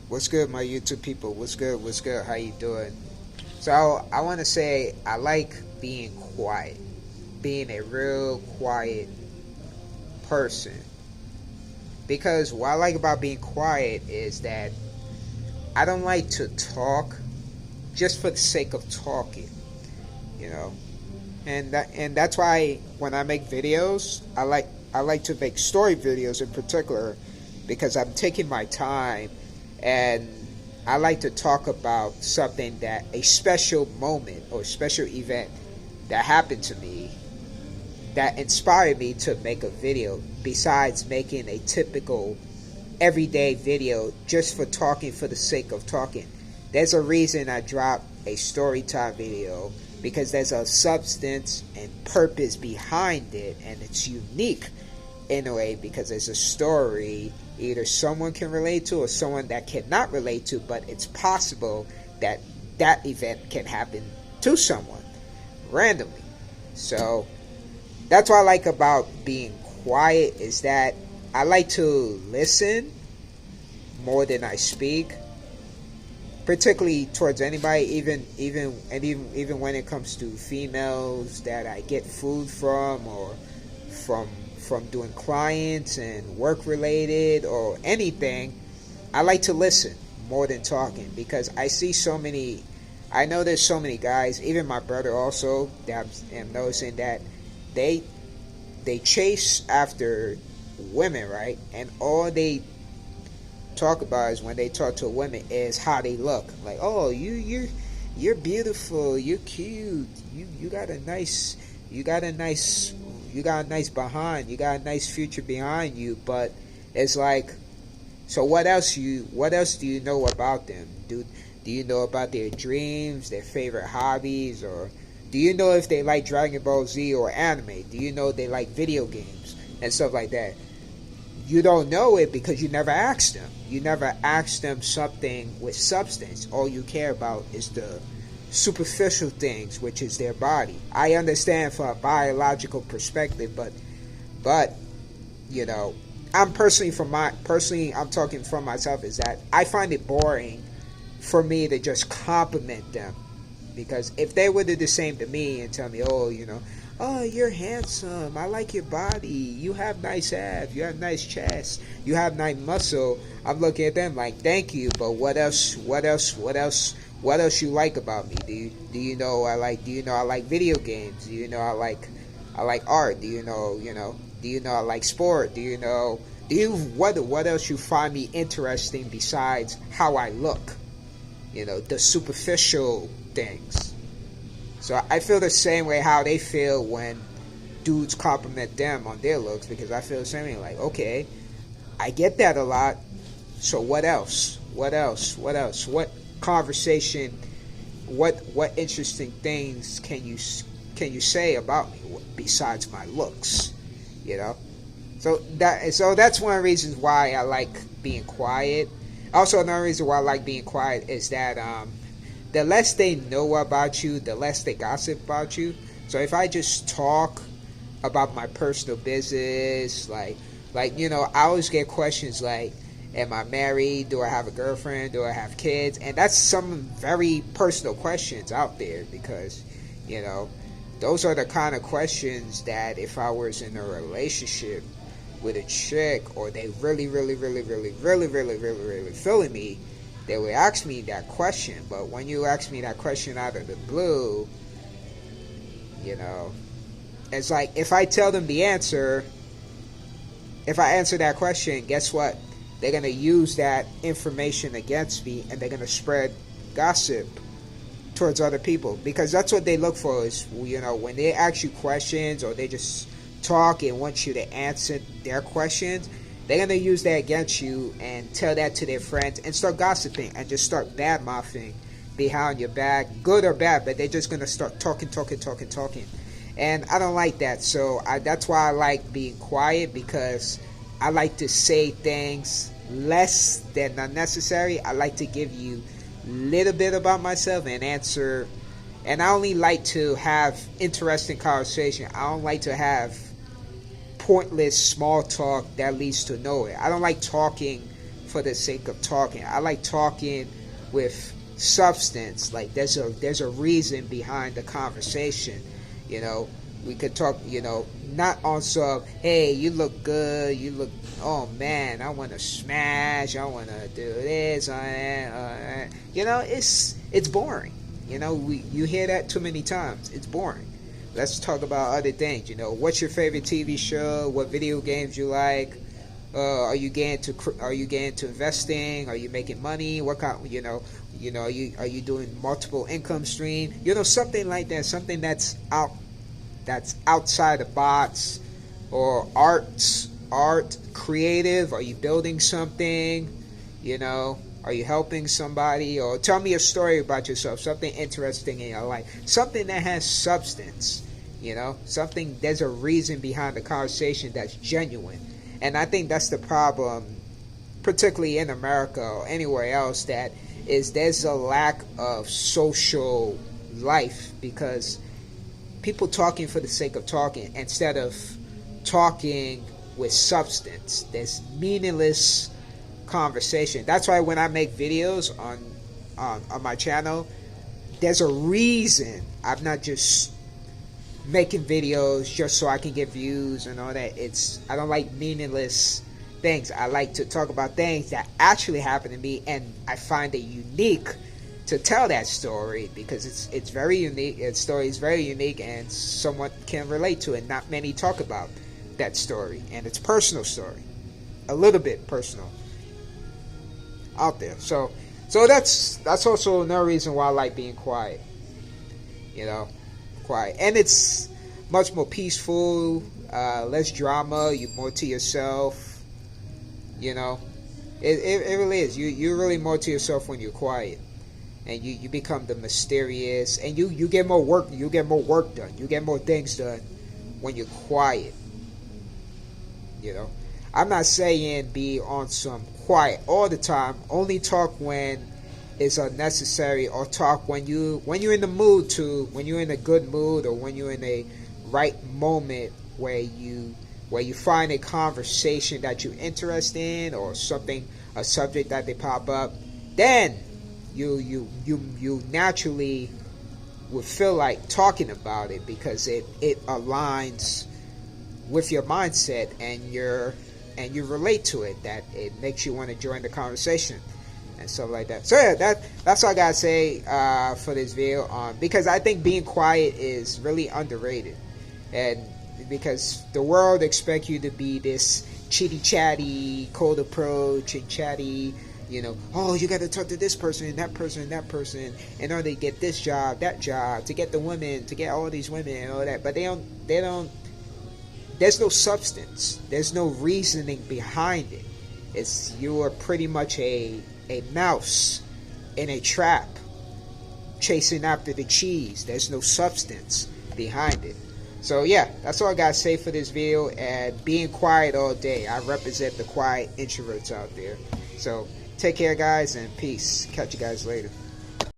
What's good, my YouTube people? What's good? What's good? How you doing? So I want to say I like being quiet, being a real quiet person. Because what I like about being quiet is that I don't like to talk just for the sake of talking, you know. And that's why when I make videos, I like to make story videos in particular because I'm taking my time and I like to talk about something that a special moment or special event that happened to me that inspired me to make a video besides making a typical everyday video just for talking for the sake of talking. There's a reason I drop a story time video because there's a substance and purpose behind it and it's unique in a way because there's a story either someone can relate to or someone that cannot relate to, but it's possible that that event can happen to someone randomly. So that's what I like about being quiet is that I like to listen more than I speak, particularly towards anybody, even when it comes to females that I get food from or from from doing clients and work related or anything. I like to listen more than talking because I see so many. I know there's so many guys, even my brother also, that I'm noticing that they they chase after women, right? And all they talk about is when they talk to women is how they look. Like, oh, you're beautiful, you're cute, you got a nice you got a nice you got a nice behind, you got a nice future behind you, but it's like, so what else do you know about them? Do you know about their dreams, their favorite hobbies, or do you know if they like Dragon Ball Z or anime? Do you know they like video games and stuff like that? You don't know it because you never asked them. You never asked them something with substance. All you care about is the superficial things, which is their body. I understand from a biological perspective, but you know, I'm talking from myself is that I find it boring for me to just compliment them because if they were to do the same to me and tell me, oh, oh, you're handsome, I like your body, you have nice abs, you have nice chest, you have nice muscle, I'm looking at them like, thank you, but what else? What else you like about me? Do you know I like? Do you know I like video games? Do you know I like art? Do you know I like sport? Do you what else you find me interesting besides how I look? The superficial things. So I feel the same way how they feel when dudes compliment them on their looks because I feel the same way. Like, okay, I get that a lot. So what else? What else? What else? What conversation? What interesting things can you say about me besides my looks? You know. So that's one of the reasons why I like being quiet. Also, another reason why I like being quiet is that the less they know about you, the less they gossip about you. So if I just talk about my personal business, I always get questions like, am I married? Do I have a girlfriend? Do I have kids? And that's some very personal questions out there because, you know, those are the kind of questions that if I was in a relationship with a chick or they really, really, really, really, really, really, really, really feeling me, they would ask me that question. But when you ask me that question out of the blue, you know, it's like if I tell them the answer, if I answer that question, guess what? They're going to use that information against me and they're going to spread gossip towards other people because that's what they look for is, when they ask you questions or they just talk and want you to answer their questions, they're going to use that against you and tell that to their friends and start gossiping and just start bad mouthing behind your back, good or bad, but they're just going to start talking. And I don't like that. So that's why I like being quiet because I like to say things less than unnecessary. I like to give you a little bit about myself and answer. And I only like to have interesting conversation. I don't like to have pointless small talk that leads to nowhere. I don't like talking for the sake of talking. I like talking with substance. Like there's a reason behind the conversation. You know, we could talk. You know, not on some, hey, you look good. You look. Oh man, I want to smash. I want to do this. You know, it's boring. You know, you hear that too many times. It's boring. Let's talk about other things. You know, what's your favorite TV show? What video games you like? Are you getting to investing? Are you making money? What kind? You know, are you doing multiple income stream? You know, something like that. Something that's outside the box, or art, creative. Are you building something? You know, are you helping somebody? Or tell me a story about yourself. Something interesting in your life. Something that has substance. You know, something, there's a reason behind the conversation that's genuine. And I think that's the problem, particularly in America or anywhere else, that is there's a lack of social life, because people talking for the sake of talking instead of talking with substance. There's meaningless conversation. That's why when I make videos on my channel, there's a reason. I'm not just making videos just so I can get views and all that. I don't like meaningless things. I like to talk about things that actually happen to me, and I find it unique to tell that story, because it's very unique. Its story is very unique, and someone can relate to it. Not many talk about that story, and it's personal story, a little bit personal out there. So that's also another reason why I like being quiet. You know, quiet, and it's much more peaceful, less drama. You're more to yourself. You know, it really is. You're really more to yourself when you're quiet, and you become the mysterious, and you get more work. You get more work done. You get more things done when you're quiet. You know, I'm not saying be on some quiet all the time. Only talk when it's unnecessary, or talk when you're in the mood to, when you're in a good mood, or when you're in a right moment where you find a conversation that you're interested in, or a subject that they pop up. Then you naturally would feel like talking about it, because it aligns with your mindset, and you relate to it, that it makes you want to join the conversation and stuff like that. So yeah, that's all I gotta say for this video, because I think being quiet is really underrated, and because the world expects you to be this chitty chatty, cold approach, and chatty. You know, oh, you got to talk to this person, that person, that person, in order to get this job, that job, to get the women, to get all these women and all that. But they don't. There's no substance. There's no reasoning behind it. You are pretty much a mouse in a trap, chasing after the cheese. There's no substance behind it. So yeah, that's all I gotta say for this video. And being quiet all day. I represent the quiet introverts out there. So take care, guys, and peace. Catch you guys later.